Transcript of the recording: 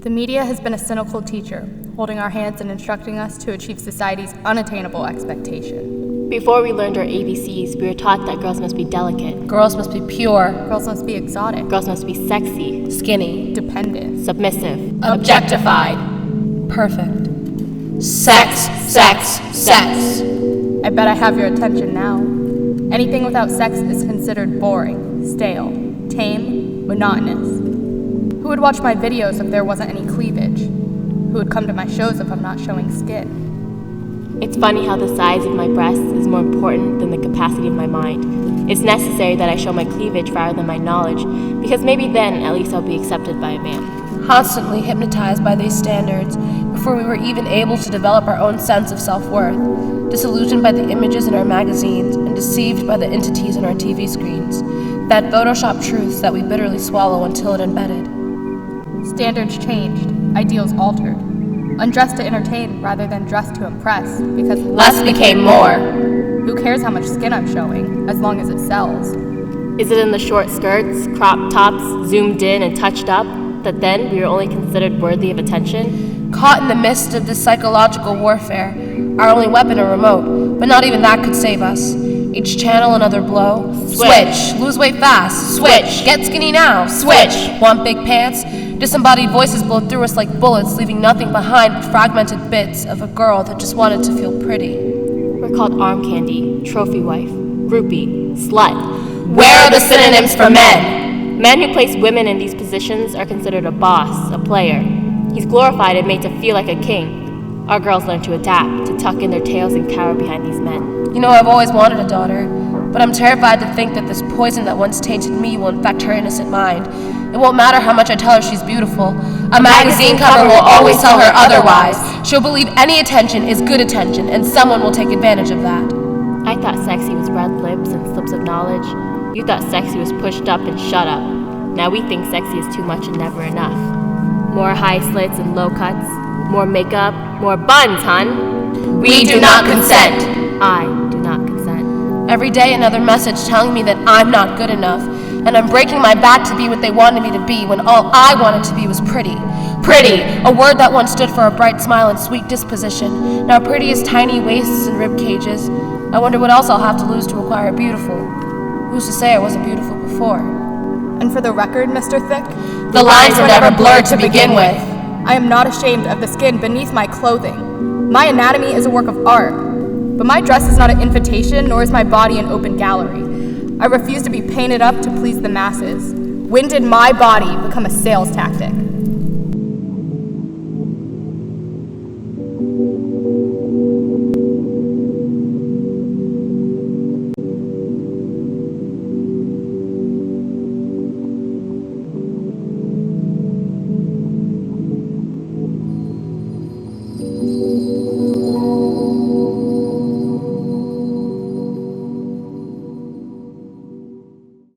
The media has been a cynical teacher, holding our hands and instructing us to achieve society's unattainable expectation. Before we learned our ABCs, we were taught that girls must be delicate. Girls must be pure. Girls must be exotic, Girls must be sexy, Skinny. dependent, submissive. Objectified. Perfect. Sex. I bet I have your attention now. Anything without sex is considered boring, stale, tame, monotonous. Who would watch my videos if there wasn't any cleavage? Who would come to my shows if I'm not showing skin? It's funny how the size of my breasts is more important than the capacity of my mind. It's necessary that I show my cleavage rather than my knowledge, because maybe then at least I'll be accepted by a man. Constantly hypnotized by these standards before we were even able to develop our own sense of self-worth, disillusioned by the images in our magazines and deceived by the entities on our TV screens, that Photoshop truths that we bitterly swallow until it embedded. Standards changed, ideals altered. Undressed to entertain rather than dressed to impress, because Less became more. Who cares how much skin I'm showing, as long as it sells? Is it in the short skirts, crop tops, zoomed in and touched up, that then we are only considered worthy of attention? Caught in the midst of this psychological warfare, our only weapon a remote, but not even that could save us. Each channel another blow. Switch. Lose weight fast. Switch. Get skinny now. Switch. Want big pants? Disembodied voices blow through us like bullets, leaving nothing behind but fragmented bits of a girl that just wanted to feel pretty. We're called arm candy, trophy wife, groupie, slut. Where are the synonyms for men? Men who place women in these positions are considered a boss, a player. He's glorified and made to feel like a king. Our girls learn to adapt, to tuck in their tails and cower behind these men. You know, I've always wanted a daughter, but I'm terrified to think that this poison that once tainted me will infect her innocent mind. It won't matter how much I tell her she's beautiful. A magazine cover will always tell her otherwise. She'll believe any attention is good attention, and someone will take advantage of that. I thought sexy was red lips and slips of knowledge. You thought sexy was pushed up and shut up. Now we think sexy is too much and never enough. More high slits and low cuts. More makeup. More buns, hun. We do not consent. I do not consent. Every day another message telling me that I'm not good enough, and I'm breaking my back to be what they wanted me to be when all I wanted to be was pretty. Pretty, a word that once stood for a bright smile and sweet disposition. Now pretty is tiny waists and rib cages. I wonder what else I'll have to lose to acquire beautiful. Who's to say I wasn't beautiful before? And for the record, Mr. Thick, The lines were never blurred to begin with. I am not ashamed of the skin beneath my clothing. My anatomy is a work of art, but my dress is not an invitation, nor is my body an open gallery. I refuse to be painted up to please the masses. When did my body become a sales tactic?